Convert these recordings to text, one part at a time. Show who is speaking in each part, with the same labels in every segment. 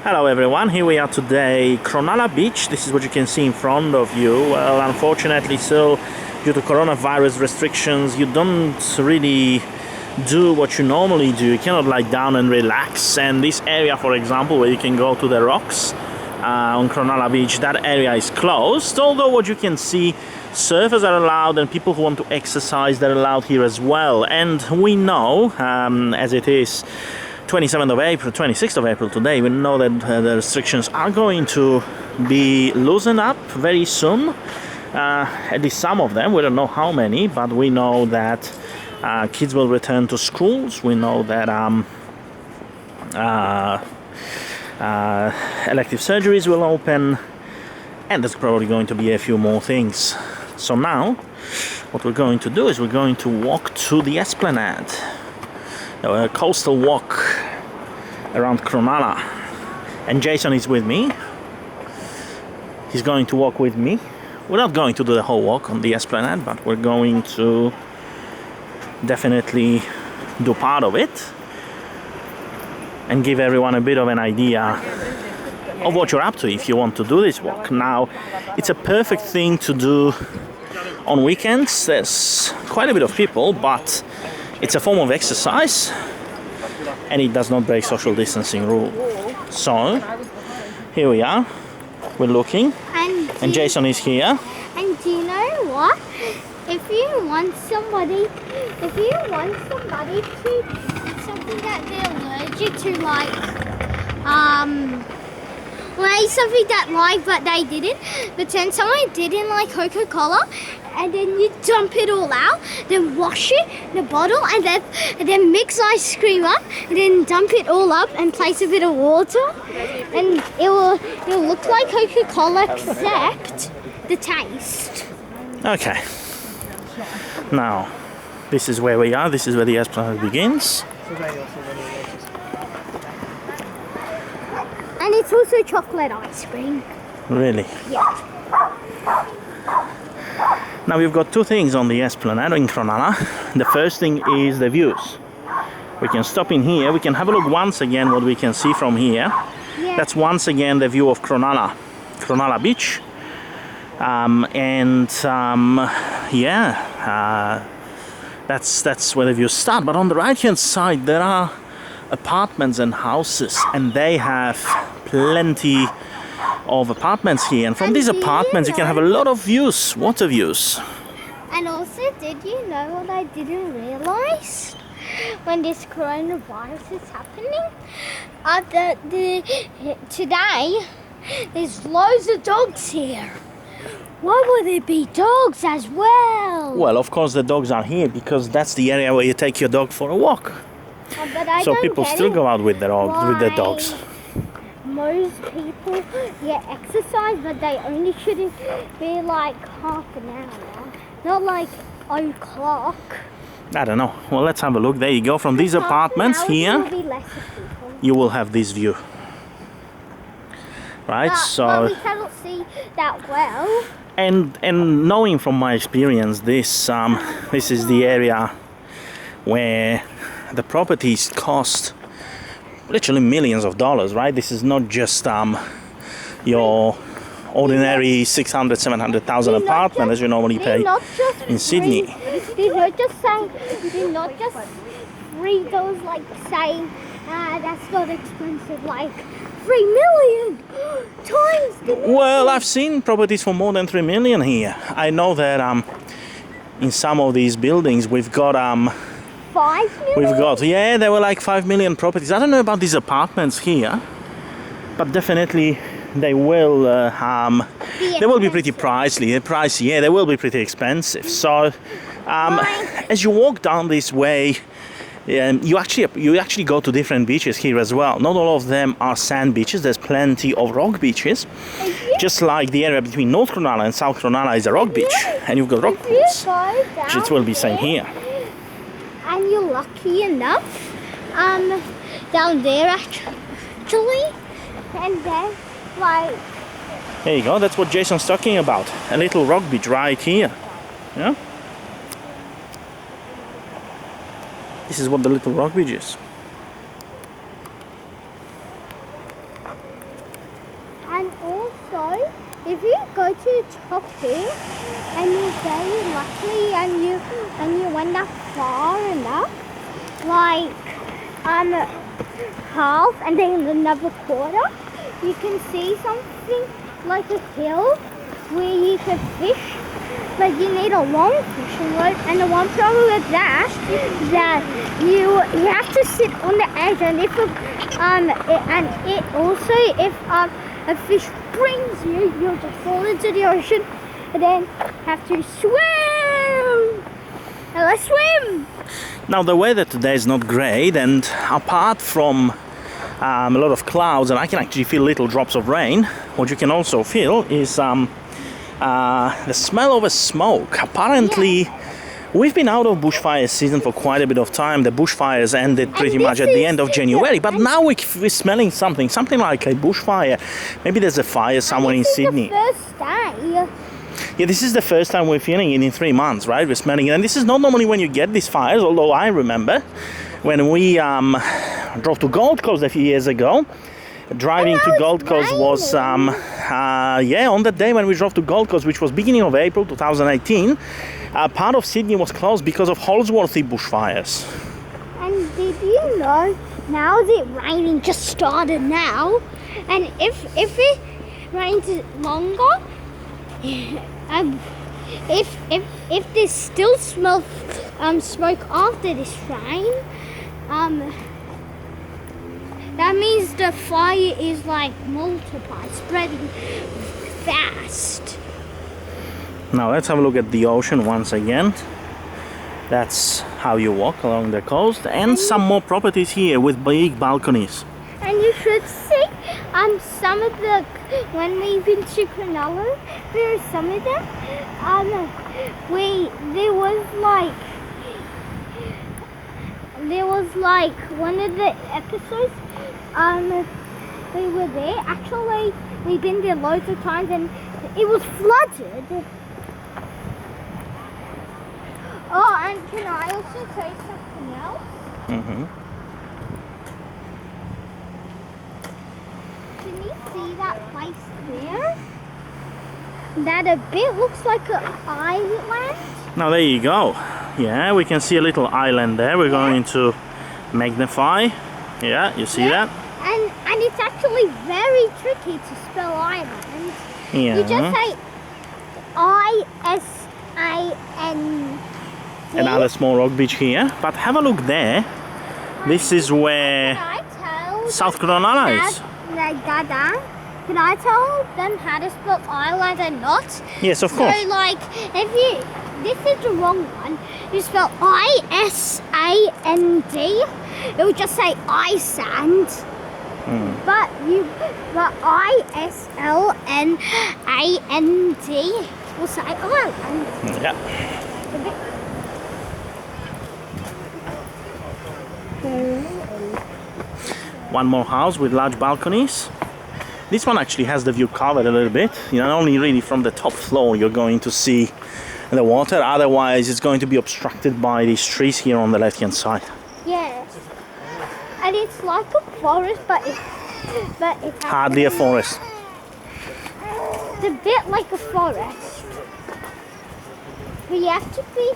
Speaker 1: Hello everyone, here we are today, Cronulla Beach. This is what you can see in front of you. Well, unfortunately, so due to coronavirus restrictions, you don't really do what you normally do. You cannot lie down and relax. And this area, for example, where you can go to the rocks on Cronulla Beach, that area is closed. Although what you can see, surfers are allowed and people who want to exercise, they're allowed here as well. And we know, as it is 27th of April, 26th of April today, we know that the restrictions are going to be loosened up very soon. At least some of them, we don't know how many, but we know that kids will return to schools. We know that elective surgeries will open, and there's probably going to be a few more things. So now, what we're going to do is we're going to walk to the Esplanade. A coastal walk around Cronulla, and Jason is with me. He's going to walk with me. We're not going to do the whole walk on the Esplanade, but we're going to definitely do part of it and give everyone a bit of an idea of what you're up to if you want to do this walk. Now, it's a perfect thing to do on weekends. There's quite a bit of people, but it's a form of exercise and it does not break social distancing rule. So here we are, we're looking, and Jason is here.
Speaker 2: And do you know what? If you want somebody to something that they're allergic to, like something that but they didn't, but then someone didn't like Coca-Cola, and then you dump it all out, then wash it in a bottle, and then mix ice cream up, and then dump it all up and place a bit of water, and it'll look like Coca-Cola except the taste.
Speaker 1: Okay. Now, this is where we are. This is where the Esplanade begins.
Speaker 2: And it's also chocolate ice cream.
Speaker 1: Really?
Speaker 2: Yeah.
Speaker 1: Now we've got two things on the Esplanade in Cronulla. The first thing is the views. We can stop in here. We can have a look once again what we can see from here.
Speaker 2: Yeah.
Speaker 1: That's once again the view of Cronulla Beach. That's where the views start. But on the right hand side there are apartments and houses, and they have plenty of apartments here, and from these apartments you can have a lot of views, water views.
Speaker 2: And also, did you know what I didn't realize when this coronavirus is happening? Today there's loads of dogs here. Why would there be dogs as well?
Speaker 1: Well, of course the dogs are here because that's the area where you take your dog for a walk. So people still go out with their dogs.
Speaker 2: Most people exercise, but they only shouldn't be like half an hour, not like o'clock.
Speaker 1: I don't know. Well, let's have a look. There you go. From these apartments here, you will have this view. Right?
Speaker 2: But we cannot see that well.
Speaker 1: And knowing from my experience, this is the area where the properties cost literally millions of dollars, right? This is not just your ordinary 600, 700,000 apartment as you normally pay in Sydney.
Speaker 2: Did not just read those like saying that's not expensive, like 3 million times.
Speaker 1: Well, I've seen properties for more than 3 million here. I know that in some of these buildings we've got
Speaker 2: 5 million?
Speaker 1: there were like 5 million properties. I don't know about these apartments here, but definitely they will be pretty pricey. They will be pretty expensive. So as you walk down this way, you actually go to different beaches here as well. Not all of them are sand beaches. There's plenty of rock beaches. Just like the area between North Cronulla and South Cronulla is a rock beach, and you've got rock pools, which it will be same here.
Speaker 2: And you're lucky enough down there actually, and then like
Speaker 1: there you go. That's what Jason's talking about, a little rock beach right here. Yeah, this is what the little rock beach is.
Speaker 2: if you go to the top here and you're very lucky and you went up far enough, like half and then another quarter, you can see something like a hill where you can fish, but you need a long fishing rod. And the one problem with that you have to sit on the edge, and if a fish brings you, you'll just fall into the ocean and then have to swim. And let's swim.
Speaker 1: Now the weather today is not great, and apart from a lot of clouds, and I can actually feel little drops of rain, what you can also feel is the smell of a smoke. Apparently, we've been out of bushfire season for quite a bit of time. The bushfires ended pretty much at the end of January, but now we're smelling something like a bushfire. Maybe there's a fire somewhere in Sydney.
Speaker 2: This is the first day.
Speaker 1: Yeah, this is the first time we're feeling it in 3 months, right? We're smelling it, and this is not normally when you get these fires, although I remember when we drove to Gold Coast a few years ago. Driving to Gold Coast was, on the day when we drove to Gold Coast, which was beginning of April 2018, part of Sydney was closed because of Holsworthy bushfires.
Speaker 2: And did you know, now the raining just started now, and if it rains longer, if there's still smoke after this rain, that means the fire is like multiplied, spreading fast.
Speaker 1: Now let's have a look at the ocean once again. That's how you walk along the coast, and some more properties here with big balconies.
Speaker 2: And you should see some of the, when we've been to Cronulla, there are some of them, there was like one of the episodes, we were there. Actually, we've been there loads of times and it was flooded. Oh, and can I also say something else?
Speaker 1: Mm-hmm.
Speaker 2: Can you see that place there? That a bit looks like an island.
Speaker 1: Now there you go. Yeah, we can see a little island there. We're going to magnify. Yeah, you see that?
Speaker 2: And it's actually very tricky to spell island.
Speaker 1: Yeah.
Speaker 2: You just say I-S-A-N.
Speaker 1: Another small rock beach here. But have a look there. This is where South Cronulla is.
Speaker 2: Dada, can I tell them how to spell island and not?
Speaker 1: Yes, of course.
Speaker 2: So like, this is the wrong one. You spell I-S-A-N-D. It will just say Isand. But I-S-L-N-A-N-D will say island.
Speaker 1: Yeah. One more house with large balconies. This one actually has the view covered a little bit. You know, only really from the top floor you're going to see the water. Otherwise, it's going to be obstructed by these trees here on the left-hand side.
Speaker 2: Yes. And it's like a forest, but it's
Speaker 1: hardly a forest.
Speaker 2: It's a bit like a forest. But you have to be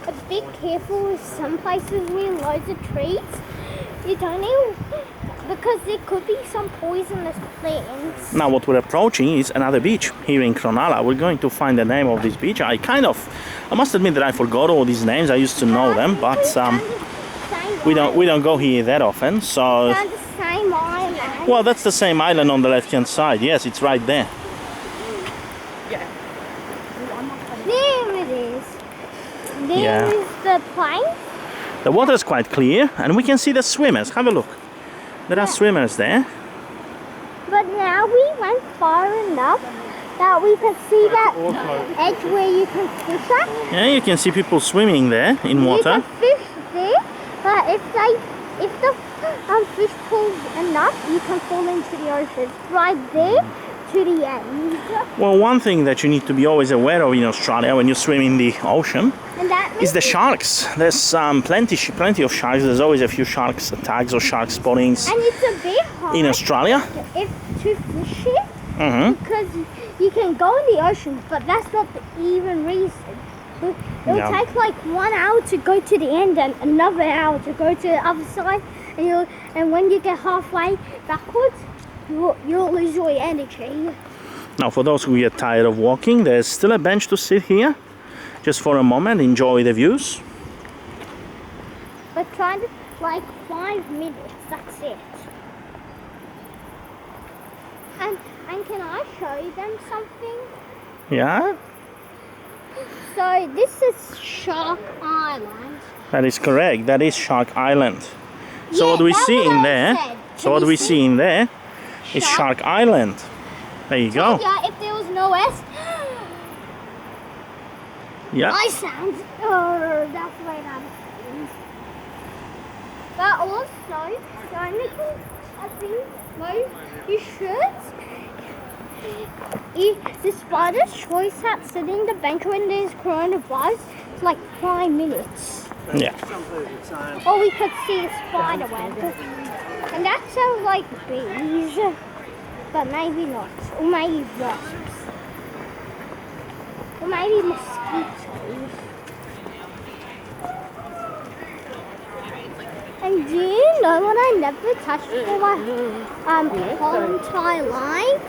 Speaker 2: a bit careful with some places with loads of trees. You don't even, because there could be some poisonous plants.
Speaker 1: Now what we're approaching is another beach here in Cronulla. We're going to find the name of this beach. I must admit that I forgot all these names. I used to know them, but we don't go here that often. So
Speaker 2: It's the same island.
Speaker 1: well, that's the same island on the left-hand side. Yes, it's right there.
Speaker 2: There it is. There is the place.
Speaker 1: The water is quite clear, and we can see the swimmers. Have a look. There are swimmers there.
Speaker 2: But now we went far enough that we can see that edge where you can fish at.
Speaker 1: Yeah, you can see people swimming there in water.
Speaker 2: You can fish there, but if the fish pulls enough, you can fall into the ocean. Right there to the end.
Speaker 1: Well, one thing that you need to be always aware of in Australia when you swim in the ocean is the sharks. There's plenty of sharks. There's always a few sharks tags or shark spottings
Speaker 2: and it's a bit hard
Speaker 1: in Australia.
Speaker 2: to fish it because you can go in the ocean, but that's not the even reason. It'll take like 1 hour to go to the end and another hour to go to the other side, and when you get halfway backwards, you'll lose your energy.
Speaker 1: Now, for those who get tired of walking, there's still a bench to sit here, just for a moment, enjoy the views.
Speaker 2: But try to like 5 minutes. That's it. And can I show them something?
Speaker 1: Yeah,
Speaker 2: So this is Shark Island.
Speaker 1: that is correct. That is Shark Island. So
Speaker 2: Yeah,
Speaker 1: what we
Speaker 2: that's
Speaker 1: see
Speaker 2: what
Speaker 1: in
Speaker 2: I
Speaker 1: there,
Speaker 2: said.
Speaker 1: so
Speaker 2: Can
Speaker 1: what
Speaker 2: you
Speaker 1: we
Speaker 2: see?
Speaker 1: see in there is
Speaker 2: Shark.
Speaker 1: Shark Island. There you go.
Speaker 2: Yeah, if there was no S,
Speaker 1: Yeah.
Speaker 2: I sound. Oh, that's right out of things. But also, the only thing I think you should. The spider's choice hat sitting in the bench when there's coronavirus, it's like 5 minutes.
Speaker 1: Yeah.
Speaker 2: Or we could see a spider web. And that sounds like bees, but maybe not. Or maybe wasps. Or maybe mosquitoes. And do you know what I never touched for my whole entire life?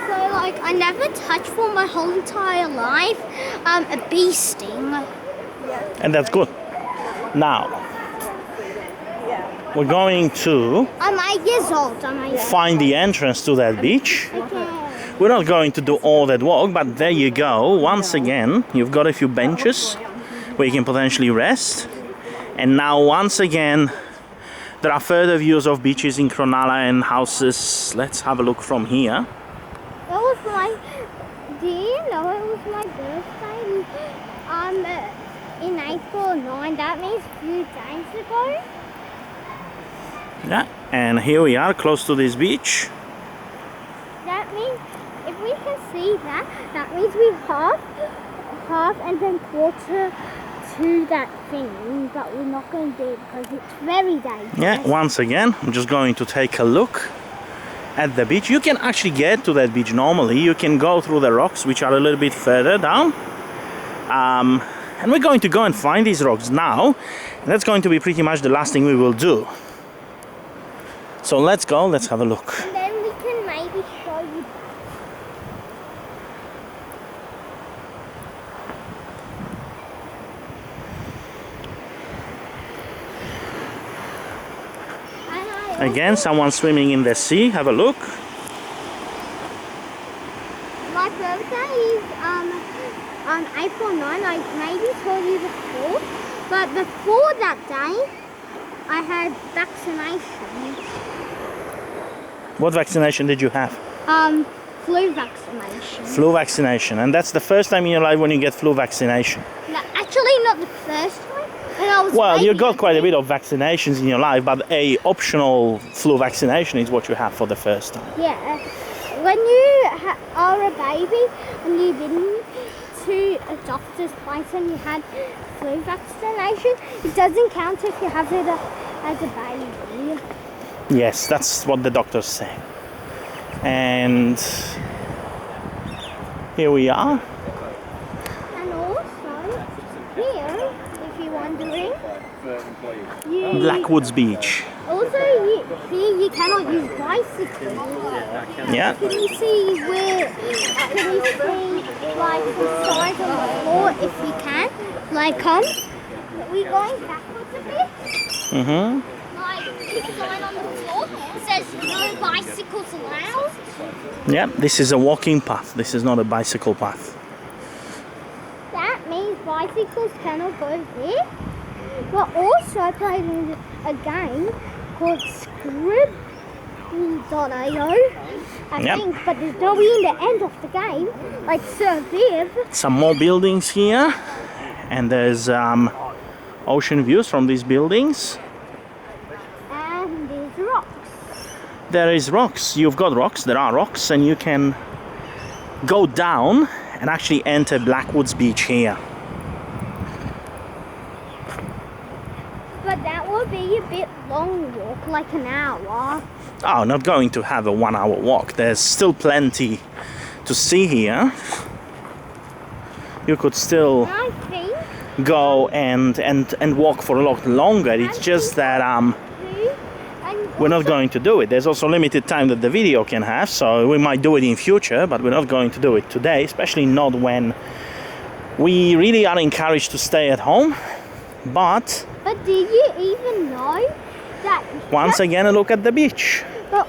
Speaker 2: So like I never touched for my whole entire life a bee sting.
Speaker 1: And that's good. Now, we're going to
Speaker 2: I'm 8 years old.
Speaker 1: find the entrance to that beach. We're not going to do all that walk, but there you go. Once again, you've got a few benches where you can potentially rest. And now, once again, there are further views of beaches in Cronulla and houses. Let's have a look from here.
Speaker 2: It was do you know it was my birthday in April 9? That means a few days ago.
Speaker 1: Yeah, and here we are, close to this beach.
Speaker 2: That means if we can see that, that means we half and then quarter to that thing, but we're not going to do it because it's very dangerous.
Speaker 1: Yeah, once again, I'm just going to take a look at the beach. You can actually get to that beach normally. You can go through the rocks, which are a little bit further down. And we're going to go and find these rocks now. And that's going to be pretty much the last thing we will do. So let's go, let's have a look.
Speaker 2: And then we can maybe show you.
Speaker 1: Again, someone swimming in the sea. Have a look.
Speaker 2: My birthday is April 9. I maybe told you before, but before that day, I had vaccination.
Speaker 1: What vaccination did you have?
Speaker 2: Flu vaccination.
Speaker 1: Flu vaccination. And that's the first time in your life when you get flu vaccination.
Speaker 2: No, actually, not the first time. And I was
Speaker 1: Well, you
Speaker 2: baby,
Speaker 1: got quite a bit of vaccinations in your life, but a optional flu vaccination is what you have for the first time.
Speaker 2: Yeah. When you are a baby and you've been to a doctor's place and you had flu vaccination, it doesn't count if you have it as a baby.
Speaker 1: Yes, that's what the doctors say. And here we are.
Speaker 2: And also, here, if you're wondering,
Speaker 1: Blackwoods Beach.
Speaker 2: Also, here you cannot use bicycles.
Speaker 1: Yeah.
Speaker 2: Can you see like the signs on the floor if you can? Like, we're going backwards a bit.
Speaker 1: Mm-hmm.
Speaker 2: Like, this sign on the floor says no bicycles allowed.
Speaker 1: Yeah, this is a walking path. This is not a bicycle path.
Speaker 2: That means bicycles cannot go there. But also I played a game called Scribble.io, I think, but there's no in the end of the game, like Sir Viv.
Speaker 1: Some more buildings here, and there's ocean views from these buildings.
Speaker 2: And there's rocks.
Speaker 1: There is rocks. You've got rocks. There are rocks, and you can go down and actually enter Blackwoods Beach here.
Speaker 2: But that will be a bit low long walk, like an hour.
Speaker 1: Oh, not going to have a 1 hour walk. There's still plenty to see here. You could still
Speaker 2: I think
Speaker 1: go and walk for a lot longer. It's just that we're not going to do it. There's also limited time that the video can have, so we might do it in future, but we're not going to do it today, especially not when we really are encouraged to stay at home. But
Speaker 2: do you even know that
Speaker 1: once again, a look at the beach.
Speaker 2: But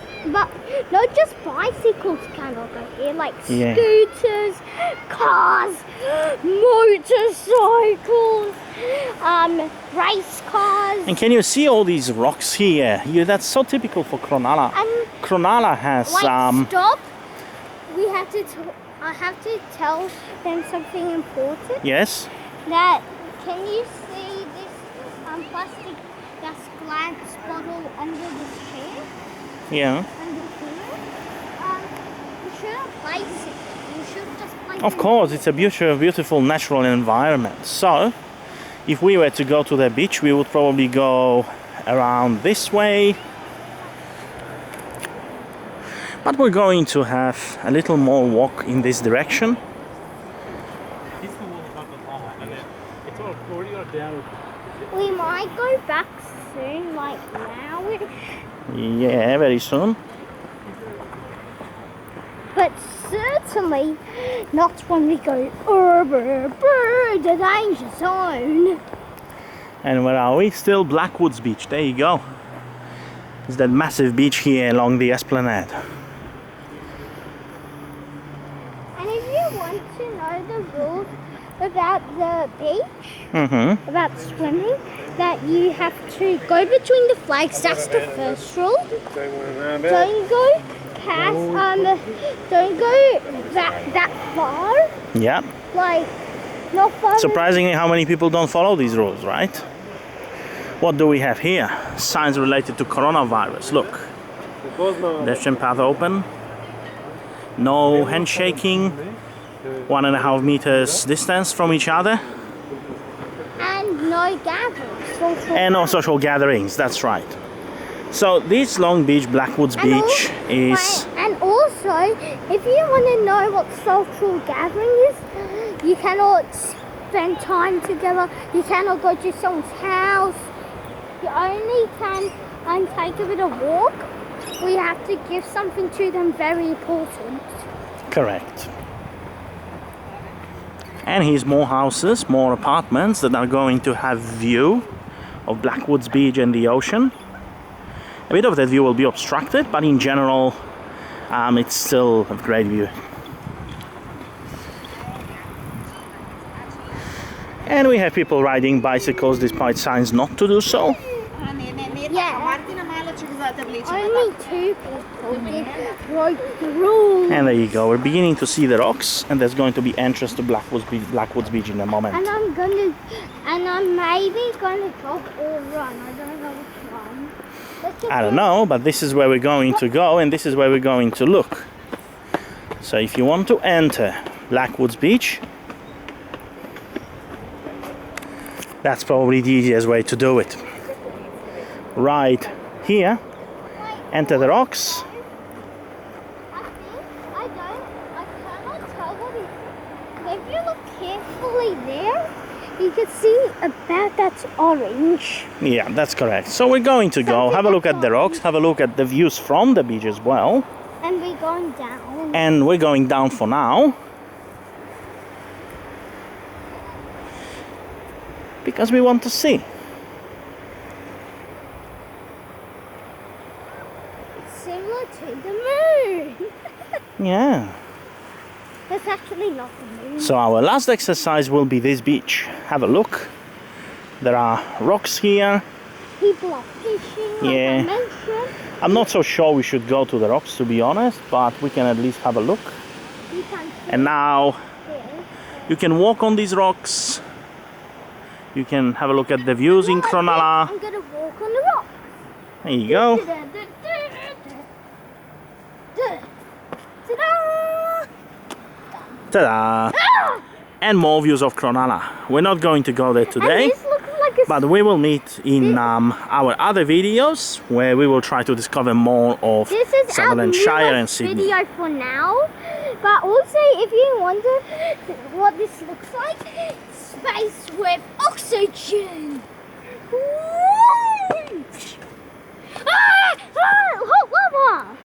Speaker 2: not just bicycles cannot go here, like
Speaker 1: Yeah.
Speaker 2: scooters, cars, motorcycles, race cars.
Speaker 1: And can you see all these rocks here? Yeah, that's so typical for Cronulla. Cronulla has
Speaker 2: Stop. We have to. I have to tell them something important.
Speaker 1: Yes.
Speaker 2: That can you see this plastic glass bottle under this chair?
Speaker 1: Yeah.
Speaker 2: Under here? You shouldn't place it. You should just place
Speaker 1: Of
Speaker 2: it.
Speaker 1: course, it's a beautiful natural environment. So, if we were to go to the beach, we would probably go around this way. But we're going to have a little more walk in this direction.
Speaker 2: We might go back soon, like now.
Speaker 1: Yeah, very soon.
Speaker 2: But certainly not when we go over the danger zone.
Speaker 1: And where are we? Still Blackwoods Beach. There you go. It's that massive beach here along the Esplanade.
Speaker 2: And if you want to know the rules about the beach, about swimming, that you have to go between the flags. That's the first rule. Don't go past. Don't go that far.
Speaker 1: Yeah.
Speaker 2: Like not far.
Speaker 1: Surprisingly, how many people don't follow these rules, right? What do we have here? Signs related to coronavirus. Look. Pedestrian path open. No handshaking. 1.5 meters distance from each other.
Speaker 2: And no gatherings.
Speaker 1: And no social gatherings, that's right. So this Long Beach, Blackwoods Beach is...
Speaker 2: And also, if you want to know what social gathering is, you cannot spend time together. You cannot go to someone's house. You only can take a bit of walk. We have to give something to them very important.
Speaker 1: Correct. And here's more houses, more apartments that are going to have view of Blackwoods Beach and the ocean. A bit of that view will be obstructed, but in general, it's still a great view. And we have people riding bicycles despite signs not to do so.
Speaker 2: Yeah. Only 2 people broke the rules.
Speaker 1: And there you go, we're beginning to see the rocks, and there's going to be entrance to Blackwoods Beach in a moment.
Speaker 2: And I'm maybe gonna jog or run. I don't know which one.
Speaker 1: I don't know, but this is where we're going to go, and this is where we're going to look. So if you want to enter Blackwoods Beach, that's probably the easiest way to do it. Right here, enter the rocks.
Speaker 2: I cannot tell what it is. If you look carefully there, you can see about that's orange.
Speaker 1: Yeah, that's correct. So we're going to go have a look at the rocks, have a look at the views from the beach as well.
Speaker 2: And we're going down.
Speaker 1: And we're going down for now. Because we want to see.
Speaker 2: Similar to the moon.
Speaker 1: Yeah.
Speaker 2: That's actually not the moon.
Speaker 1: So our last exercise will be this beach. Have a look. There are rocks here.
Speaker 2: People are fishing, like
Speaker 1: Yeah.
Speaker 2: I mentioned.
Speaker 1: I'm not so sure we should go to the rocks, to be honest, but we can at least have a look.
Speaker 2: You can
Speaker 1: And now
Speaker 2: see.
Speaker 1: you can walk on these rocks. You can have a look at the views in Cronulla.
Speaker 2: I'm gonna walk on the rock.
Speaker 1: There you go.
Speaker 2: Ta-da!
Speaker 1: Ta-da! And more views of Cronulla. We're not going to go there
Speaker 2: And
Speaker 1: today.
Speaker 2: this looks like a
Speaker 1: But we will meet in our other videos where we will try to discover more of
Speaker 2: This is our
Speaker 1: Sutherland Shire and
Speaker 2: newest
Speaker 1: Sydney.
Speaker 2: video for now. But also, if you wonder what this looks like, space with oxygen. Woo!